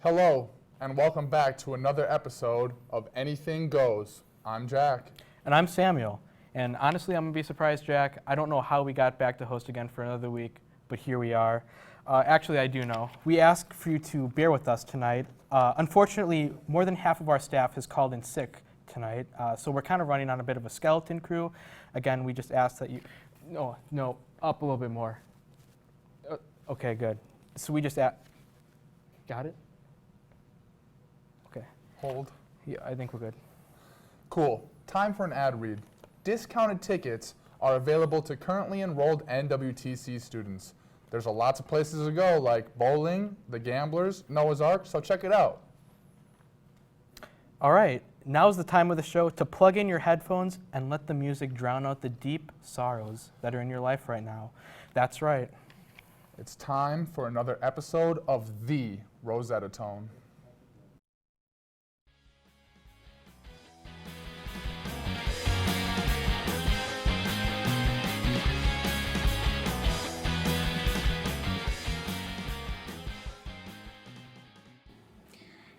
Hello, and welcome back to another episode of Anything Goes. I'm Jack. And I'm Samuel. And honestly, I'm going to be surprised, Jack. I don't know how we got back to host again for another week, but here we are. Actually, I do know. We asked for you to bear with us tonight. Unfortunately, more than half of our staff has called in sick tonight, so we're kind of running on a bit of a skeleton crew. Again, we just asked that you... No, up a little bit more. Okay, good. So we just asked... Got it? Okay. Hold. Yeah, I think we're good. Cool. Time for an ad read. Discounted tickets are available to currently enrolled NWTC students. There's lots of places to go, like bowling, the Gamblers, Noah's Ark, so check it out. All right, now's the time of the show to plug in your headphones and let the music drown out the deep sorrows that are in your life right now. That's right. It's time for another episode of The Rosetta Tone.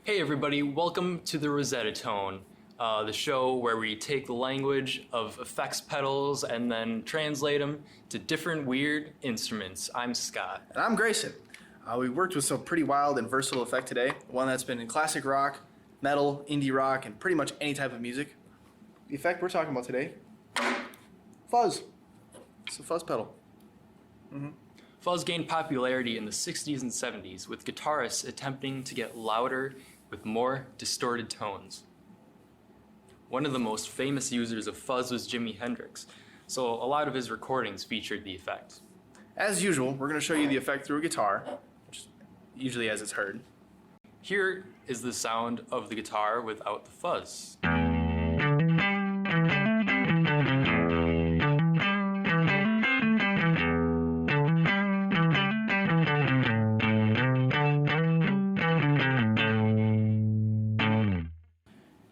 Hey everybody, welcome to the Rosetta Tone, the show where we take the language of effects pedals and then translate them to different weird instruments. I'm Scott. And I'm Grayson. We worked with some pretty wild and versatile effect today, one that's been in classic rock, metal, indie rock, and pretty much any type of music. The effect we're talking about today, fuzz. It's a fuzz pedal. Fuzz gained popularity in the 60s and 70s with guitarists attempting to get louder with more distorted tones. One of the most famous users of fuzz was Jimi Hendrix, so a lot of his recordings featured the effect. As usual, we're going to show you the effect through a guitar, which is usually as it's heard. Here is the sound of the guitar without the fuzz.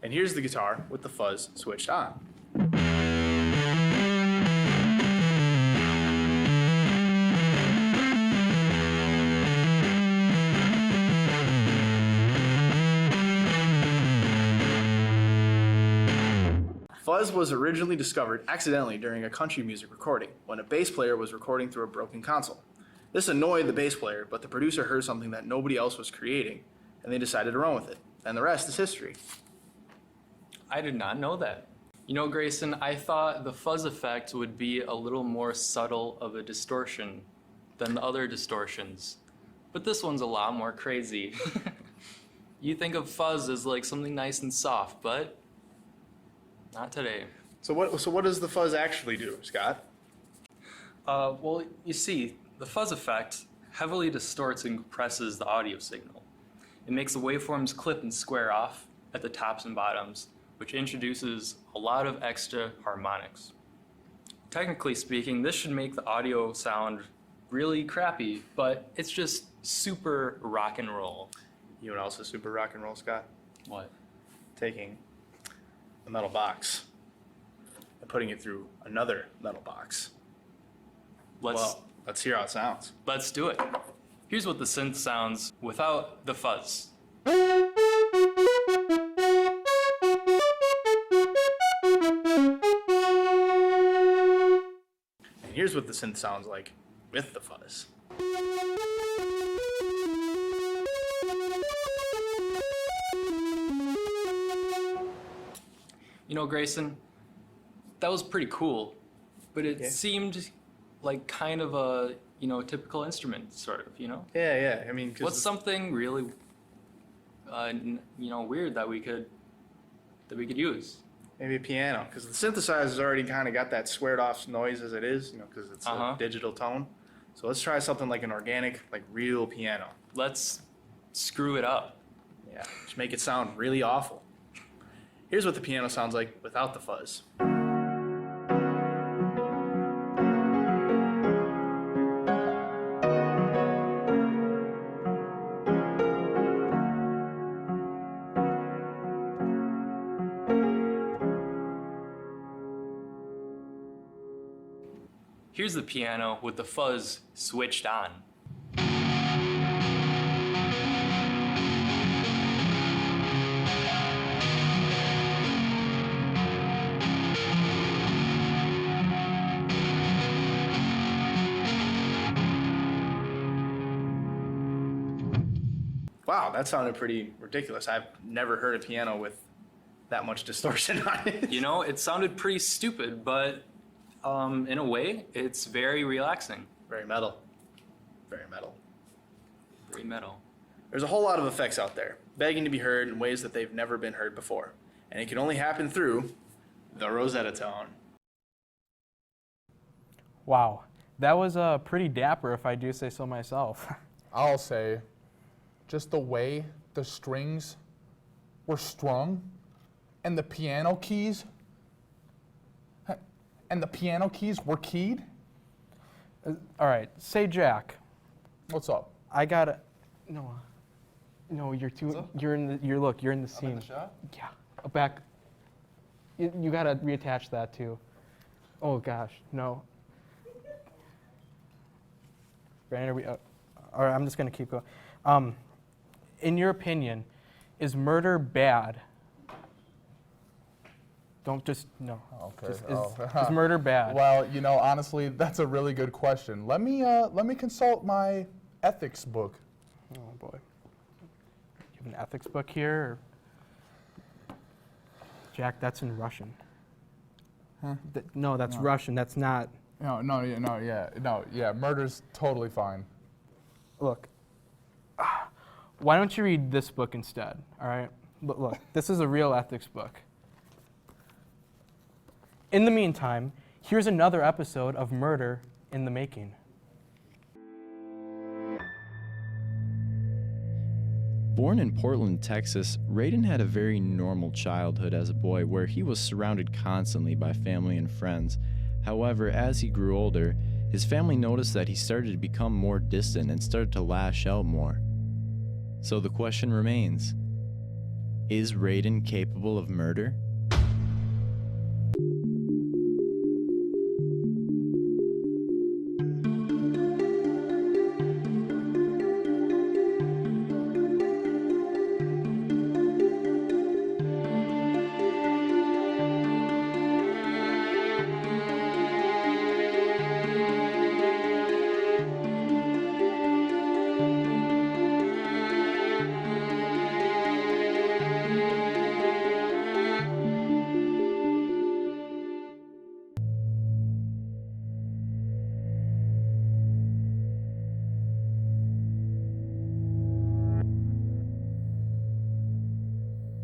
And here's the guitar with the fuzz switched on. Fuzz was originally discovered accidentally during a country music recording when a bass player was recording through a broken console. This annoyed the bass player, but the producer heard something that nobody else was creating, and they decided to run with it. And the rest is history. I did not know that. You know, Grayson, I thought the fuzz effect would be a little more subtle of a distortion than the other distortions, but this one's a lot more crazy. You think of fuzz as like something nice and soft, but not today. So what does the fuzz actually do, Scott? Well, you see, the fuzz effect heavily distorts and compresses the audio signal. It makes the waveforms clip and square off at the tops and bottoms, which introduces a lot of extra harmonics. Technically speaking, this should make the audio sound really crappy, but it's just super rock and roll. You know what else is super rock and roll, Scott? What? Taking a metal box and putting it through another metal box. Let's hear how it sounds. Let's do it. Here's what the synth sounds without the fuzz. And here's what the synth sounds like with the fuzz. You know, Grayson, that was pretty cool, but it seemed like kind of a, typical instrument, sort of, Yeah. I mean, what's something really, weird that we could use? maybe a piano, because the synthesizer's already kind of got that squared off noise as it is, because it's a digital tone. So let's try something like an organic, like real piano. Let's screw it up. Yeah, just make it sound really awful. Here's what the piano sounds like without the fuzz. Here's the piano with the fuzz switched on. Wow, that sounded pretty ridiculous. I've never heard a piano with that much distortion on it. You know, it sounded pretty stupid, but in a way, it's very relaxing. Very metal. Very metal. Very metal. There's a whole lot of effects out there, begging to be heard in ways that they've never been heard before. And it can only happen through the Rosetta Tone. Wow, that was pretty dapper if I do say so myself. I'll say, just the way the strings were strung and the piano keys were keyed. All right, say Jack. What's up? I gotta, no, you're too, you're in the scene. I'm in the shot? Yeah, back. You gotta reattach that too. Oh gosh, no. Brandon, all right, I'm just gonna keep going. In your opinion, is murder bad? Don't just, no. Okay. Just, is murder bad? Well, honestly, that's a really good question. Let me consult my ethics book. Oh boy. You have an ethics book here? Or? Jack, that's in Russian. Huh? No, that's Russian. That's not. Yeah, murder's totally fine. Look, why don't you read this book instead, all right? Look, this is a real ethics book. In the meantime, here's another episode of Murder in the Making. Born in Portland, Texas, Raiden had a very normal childhood as a boy where he was surrounded constantly by family and friends. However, as he grew older, his family noticed that he started to become more distant and started to lash out more. So the question remains, is Raiden capable of murder?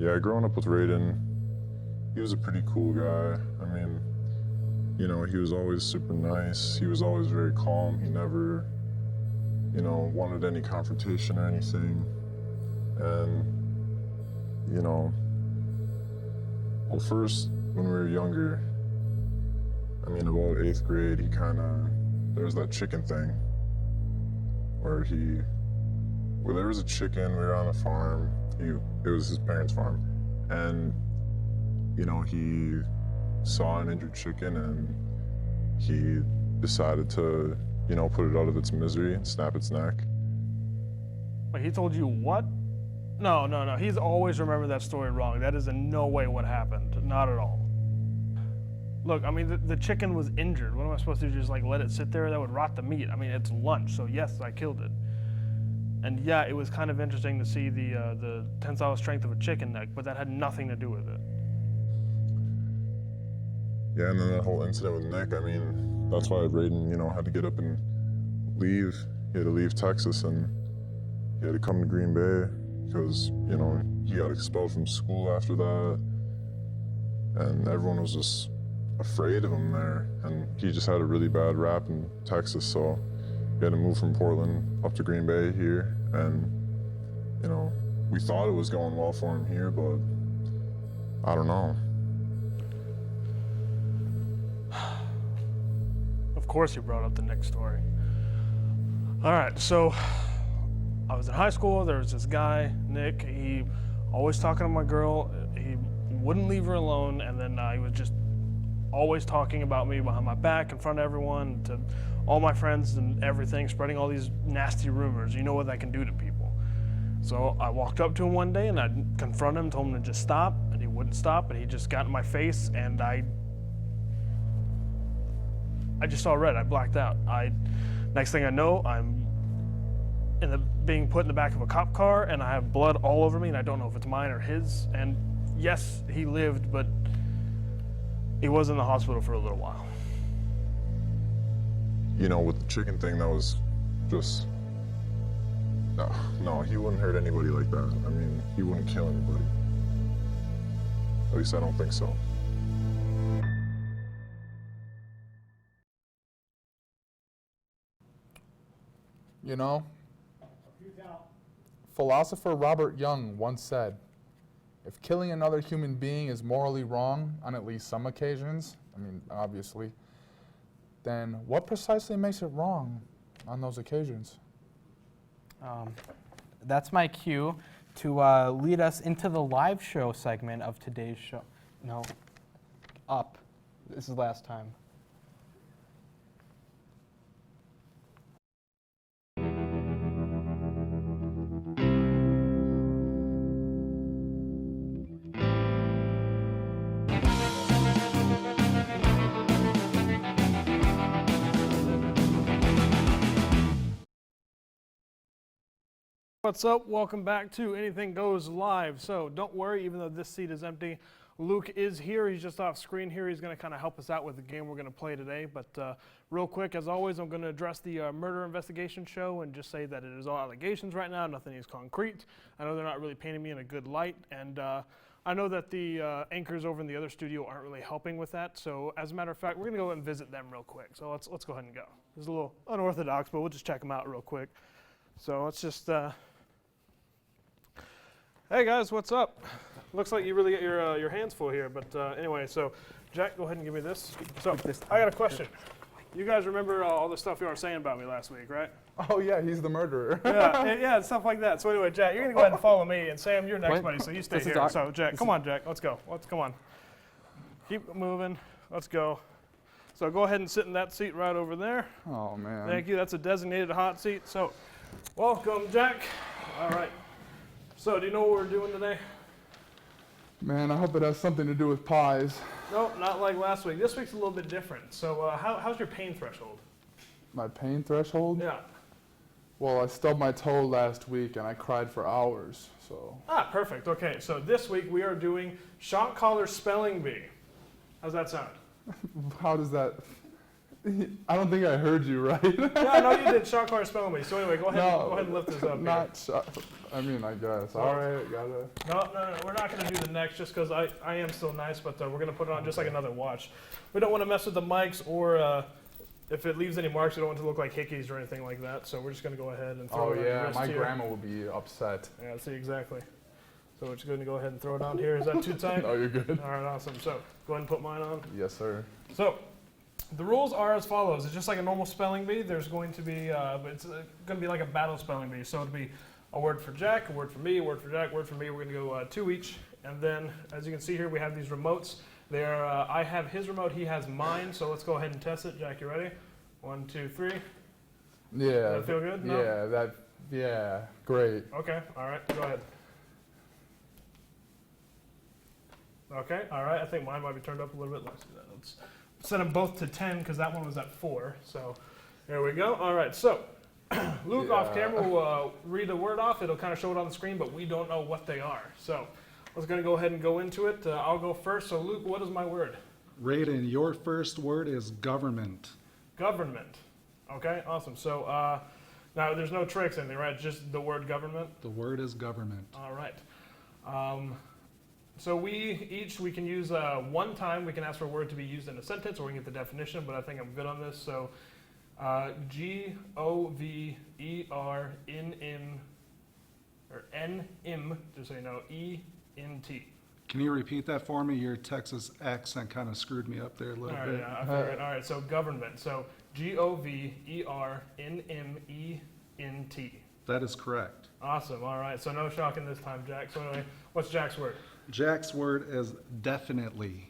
Yeah, growing up with Raiden, he was a pretty cool guy. I mean, he was always super nice. He was always very calm. He never, wanted any confrontation or anything. And, well, first, when we were younger, about 8th grade, there was that chicken thing where there was a chicken, we were on a farm. It was his parents' farm, and he saw an injured chicken and he decided to put it out of its misery and snap its neck. Wait, he told you what? No. He's always remembered that story wrong. That is in no way what happened. Not at all. Look, the chicken was injured. What am I supposed to do? Just let it sit there? That would rot the meat. It's lunch, so yes, I killed it. And yeah, it was kind of interesting to see the tensile strength of a chicken neck, but that had nothing to do with it. Yeah, and then that whole incident with Nick, that's why Raiden, had to get up and leave. He had to leave Texas and he had to come to Green Bay because, he got expelled from school after that. And everyone was just afraid of him there. And he just had a really bad rap in Texas, so he had to move from Portland up to Green Bay here, and, we thought it was going well for him here, but I don't know. Of course you brought up the Nick story. All right, so I was in high school. There was this guy, Nick. He always talking to my girl. He wouldn't leave her alone, and then he was just always talking about me behind my back in front of everyone, to all my friends and everything, spreading all these nasty rumors. You know what that can do to people. So I walked up to him one day and I confronted him, told him to just stop, and he wouldn't stop, and he just got in my face, and I just saw red. I blacked out. Next thing I know, I'm being put in the back of a cop car, and I have blood all over me, and I don't know if it's mine or his. And yes, he lived, but he was in the hospital for a little while. You know, with the chicken thing, that was just, no, he wouldn't hurt anybody like that. I mean, he wouldn't kill anybody. At least I don't think so. You know, philosopher Robert Young once said, if killing another human being is morally wrong on at least some occasions, I mean, obviously, then what precisely makes it wrong on those occasions? That's my cue to lead us into the live show segment of today's show. No, up. This is last time. What's up? Welcome back to Anything Goes Live. So don't worry, even though this seat is empty, Luke is here. He's just off screen here. He's going to kind of help us out with the game we're going to play today. But real quick, as always, I'm going to address the murder investigation show and just say that it is all allegations right now. Nothing is concrete. I know they're not really painting me in a good light. And I know that the anchors over in the other studio aren't really helping with that. So as a matter of fact, we're going to go and visit them real quick. So let's go ahead and go. This is a little unorthodox, but we'll just check them out real quick. So let's just... Hey guys, what's up? Looks like you really get your hands full here, but anyway, so Jack, go ahead and give me this. So I got a question. You guys remember all the stuff you were saying about me last week, right? Oh yeah, he's the murderer. yeah, stuff like that. So anyway, Jack, you're gonna go ahead and follow me, and Sam, you're next, What? buddy, so you stay This is here. our- So Jack, come on, Jack, let's go. Come on. Keep moving. Let's go. So go ahead and sit in that seat right over there. Oh man. Thank you. That's a designated hot seat. So welcome, Jack. All right. So, do you know what we're doing today? Man, I hope it has something to do with pies. Nope, not like last week. This week's a little bit different. So, how's your pain threshold? My pain threshold? Yeah. Well, I stubbed my toe last week and I cried for hours, so. Ah, perfect. Okay, so this week we are doing shot caller spelling bee. How's that sound? How does that? I don't think I heard you right. Yeah, no, you did shot caller spelling bee. So anyway, go ahead and lift this up. Not shot. I mean, I guess. All right, gotta. No, we're not going to do the next just because I am still nice, but we're going to put it on just like another watch. We don't want to mess with the mics or if it leaves any marks, we don't want it to look like hickeys or anything like that. So we're just going to go ahead and throw it on your wrist my here. grandma would be upset. Yeah, see, exactly. So we're just going to go ahead and throw it on here. Is that too tight? Oh, you're good. All right, awesome. So go ahead and put mine on. Yes, sir. So the rules are as follows. It's just like a normal spelling bee. There's going to be, but it's going to be like a battle spelling bee. So it'll be a word for Jack, a word for me, a word for Jack, a word for me. We're going to go two each. And then, as you can see here, we have these remotes. There, I have his remote, he has mine. So let's go ahead and test it. Jack, you ready? 1, 2, 3. Yeah. Does that feel good? No? Yeah, great. Okay, all right, go ahead. Okay, all right, I think mine might be turned up a little bit. Let's do that. Let's set them both to 10 because that one was at 4. So there we go. All right, so Luke off camera will read the word off. It'll kind of show it on the screen, but we don't know what they are. So I was going to go ahead and go into it. I'll go first. So Luke, what is my word? Raiden, your first word is government. Government. Okay, awesome. So now there's no tricks in there, right? Just the word government? The word is government. All right. So we can use one time. We can ask for a word to be used in a sentence, or we can get the definition. But I think I'm good on this. So N-im, just so you know, E-N-T. Can you repeat that for me? Your Texas accent kind of screwed me up there a little All right, bit. yeah, I figured. All right, so government. So G-O-V-E-R-N-M-E-N-T. That is correct. Awesome. All right. So no shocking this time, Jack. So anyway, what's Jack's word? Jack's word is definitely.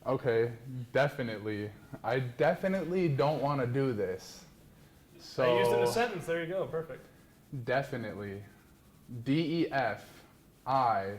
Okay, definitely. I definitely don't want to do this. So I used it in a sentence. There you go. Perfect. Definitely. D-E-F-I-N-I-T-I-L-Y.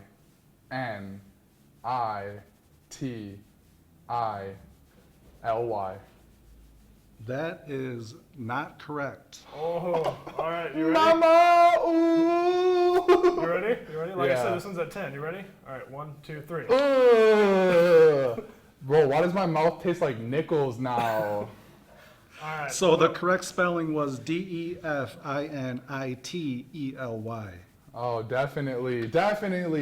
That is not correct. Oh, all right. You ready? Mama! Ooh! You ready? You ready? Like I said, Yeah. this one's at 10. You ready? All right, 1, 2, 3. Ugh. Bro, why does my mouth taste like nickels now? All right. So the correct spelling was Definitely. Oh, definitely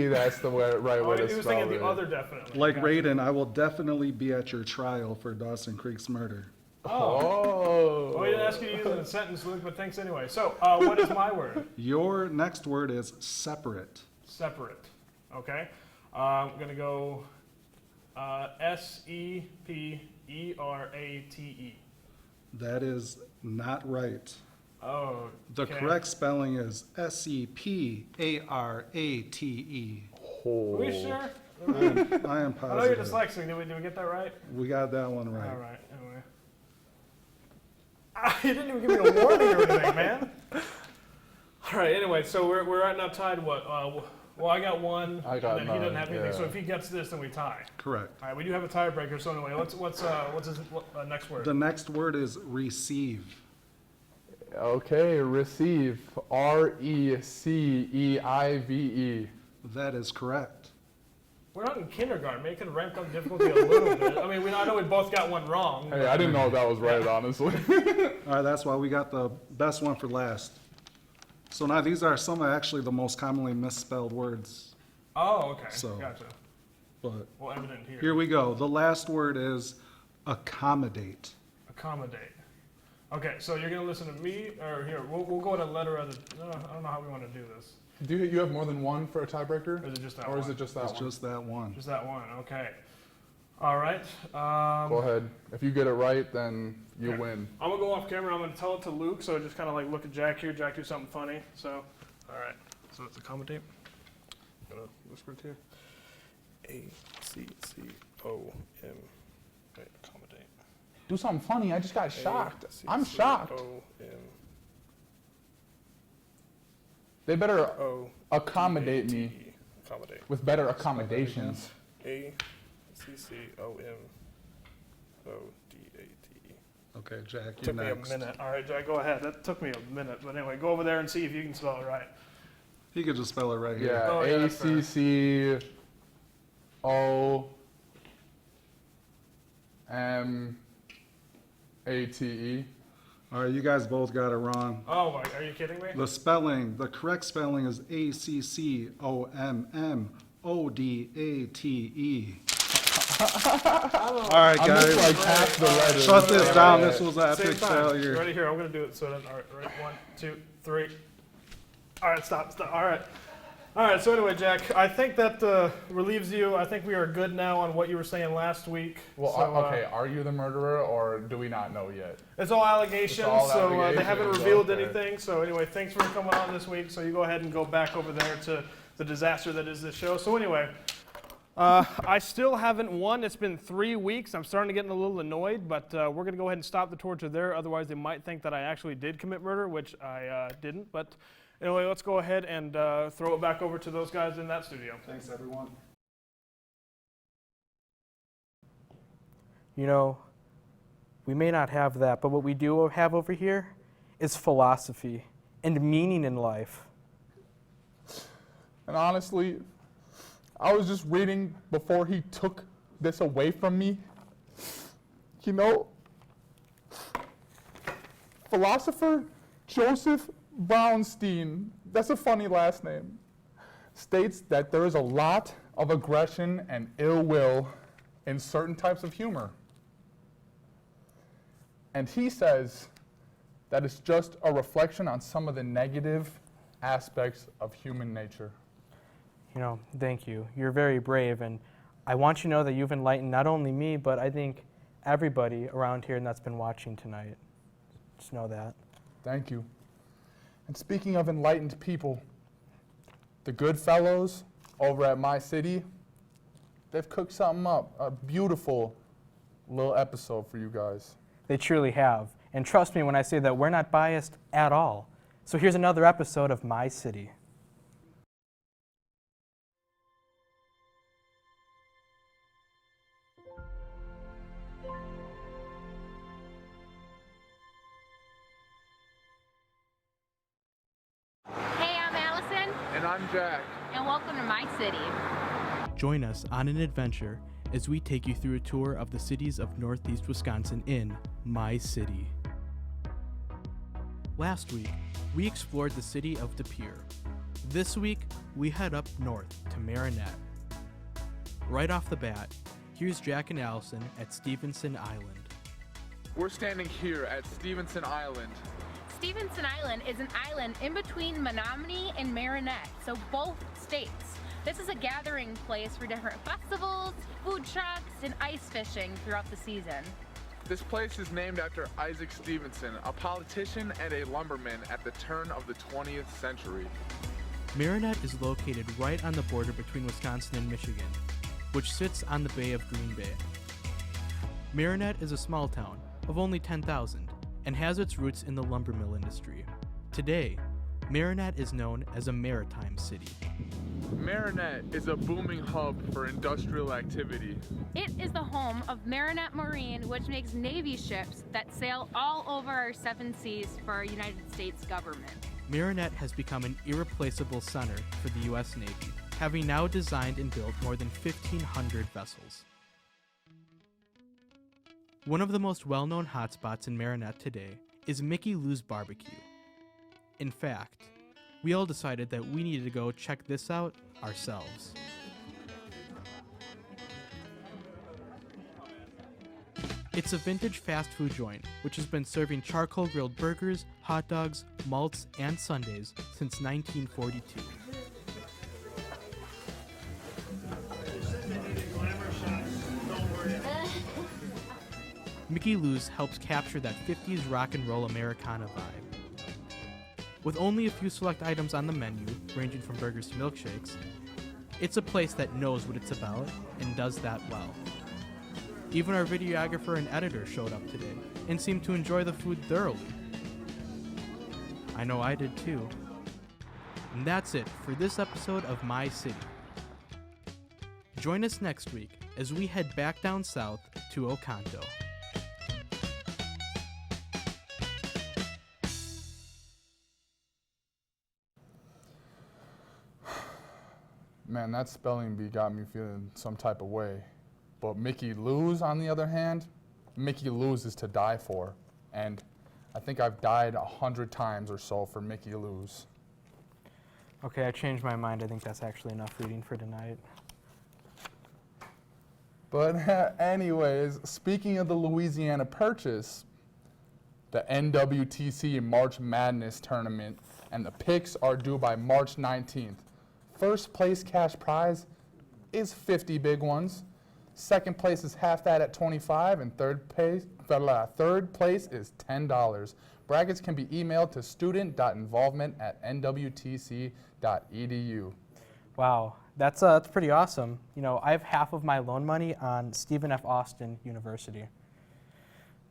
that's the right Oh, way to he was spell thinking it. the other definitely. Like Gotcha. Raiden, I will definitely be at your trial for Dawson Creek's murder. Oh. Well, we didn't ask you to use it in a sentence, Luke, but thanks anyway. So, what is my word? Your next word is separate. Separate. Okay. I'm going to go Separate. That is not right. Oh. The okay. correct spelling is Separate. Are we sure? I am I know you're positive. dyslexic. Did we get that right? We got that one right. All right. Anyway. You didn't even give me a warning or anything, man. All right. Anyway, so we're right now tied. What? Well, I got one. I got and then he doesn't have none, anything. yeah. So if he gets this, then we tie. Correct. All right. We do have a tiebreaker. So anyway, what's his next word? The next word is receive. Okay, receive. Receive. That is correct. We're not in kindergarten. Maybe it could have ramped up difficulty a little bit. I mean, I know we both got one wrong. Hey, I didn't know that was right, honestly. All right, that's why we got the best one for last. So now these are some of actually the most commonly misspelled words. Oh, okay. So- Gotcha. But Well, evident here. here we go. The last word is accommodate. Accommodate. Okay, so you're gonna listen to me, or here we'll go at a letter at a. I don't know how we want to do this. Do you have more than one for a tiebreaker? Or is it just that Or one? is it just that It's one? just that one. Just that one. Okay. All right. Go ahead. If you get it right, then you Okay. win. I'm gonna go off camera. I'm gonna tell it to Luke. So just kind of like look at Jack here. Jack, do something funny. So, all right. So it's accommodate. I'm gonna whisper it here. ACCOM. Wait, accommodate. Do something funny. I just got shocked. I'm shocked. They better accommodate me Accommodate. with better accommodations. ACCOMODATE. Okay, Jack, you're Took me next. a minute. All right, Jack, go ahead. That took me a minute. But anyway, go over there and see if you can spell it right. He could just spell it right here. Yeah, Oh, yeah, that's fair. ACCOMATE. All right, you guys both got it wrong. Oh, my, are you kidding me? The correct spelling is ACCOMMODATE. All right, I guys, missed like half the letters. shut this Yeah, down. yeah. This was an Same epic time. failure. Ready here. I'm gonna do it. So then, all right, ready? 1, 2, 3. All right, stop. All right. All right. So anyway, Jack, I think that relieves you. I think we are good now on what you were saying last week. Well, so, okay, are you the murderer or do we not know yet? It's all allegations, It's all so they haven't allegations, revealed okay. anything. So anyway, thanks for coming on this week. So you go ahead and go back over there to the disaster that is this show. So anyway, I still haven't won. It's been 3 weeks. I'm starting to get a little annoyed, but we're going to go ahead and stop the torture there. Otherwise, they might think that I actually did commit murder, which I didn't. But anyway, let's go ahead and throw it back over to those guys in that studio. Thanks, everyone. You know, we may not have that, but what we do have over here is philosophy and meaning in life. And honestly, I was just reading before he took this away from me. You know, philosopher Joseph Brownstein, that's a funny last name, states that there is a lot of aggression and ill will in certain types of humor. And he says that it's just a reflection on some of the negative aspects of human nature. You know, thank you. You're very brave, and I want you to know that you've enlightened not only me, but I think everybody around here that's been watching tonight. Just know that. Thank you. And speaking of enlightened people, the good fellows over at my city, they've cooked something up, a beautiful little episode for you guys. They truly have. And trust me when I say that we're not biased at all. So here's another episode of My City. And I'm Jack. And welcome to my city. Join us on an adventure as we take you through a tour of the cities of Northeast Wisconsin in My City. Last week, we explored the city of De Pere. This week, we head up north to Marinette. Right off the bat, here's Jack and Allison at Stevenson Island. We're standing here at Stevenson Island. Stevenson Island is an island in between Menominee and Marinette, so both states. This is a gathering place for different festivals, food trucks, and ice fishing throughout the season. This place is named after Isaac Stevenson, a politician and a lumberman at the turn of the 20th century. Marinette is located right on the border between Wisconsin and Michigan, which sits on the Bay of Green Bay. Marinette is a small town of only 10,000 and has its roots in the lumber mill industry. Today, Marinette is known as a maritime city. Marinette is a booming hub for industrial activity. It is the home of Marinette Marine, which makes Navy ships that sail all over our 7 seas for our United States government. Marinette has become an irreplaceable center for the U.S. Navy, having now designed and built more than 1,500 vessels. One of the most well-known hotspots in Marinette today is Mickey Lou's Barbecue. In fact, we all decided that we needed to go check this out ourselves. It's a vintage fast food joint which has been serving charcoal grilled burgers, hot dogs, malts, and sundaes since 1942. Mickey Lou's helps capture that 50s rock and roll Americana vibe. With only a few select items on the menu, ranging from burgers to milkshakes, it's a place that knows what it's about and does that well. Even our videographer and editor showed up today and seemed to enjoy the food thoroughly. I know I did too. And that's it for this episode of My City. Join us next week as we head back down south to Oconto. Man, that spelling bee got me feeling some type of way. But Mickey Lou's, on the other hand, Mickey Lou's is to die for. And I think I've died 100 times or so for Mickey Lou's. Okay, I changed my mind. I think that's actually enough reading for tonight. But anyways, speaking of the Louisiana Purchase, the NWTC March Madness tournament and the picks are due by March 19th. First place cash prize is 50 big ones. Second place is half that at 25, and third place is $10. Brackets can be emailed to student.involvement@nwtc.edu. Wow, that's pretty awesome. You know, I have half of my loan money on Stephen F. Austin University.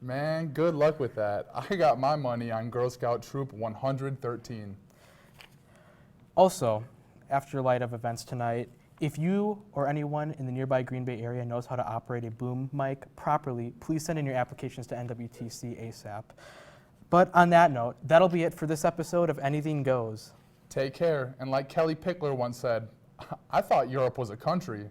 Man, good luck with that. I got my money on Girl Scout Troop 113. Also, after light of events tonight, if you or anyone in the nearby Green Bay area knows how to operate a boom mic properly, please send in your applications to NWTC ASAP. But on that note, that'll be it for this episode of Anything Goes. Take care, and like Kelly Pickler once said, I thought Europe was a country.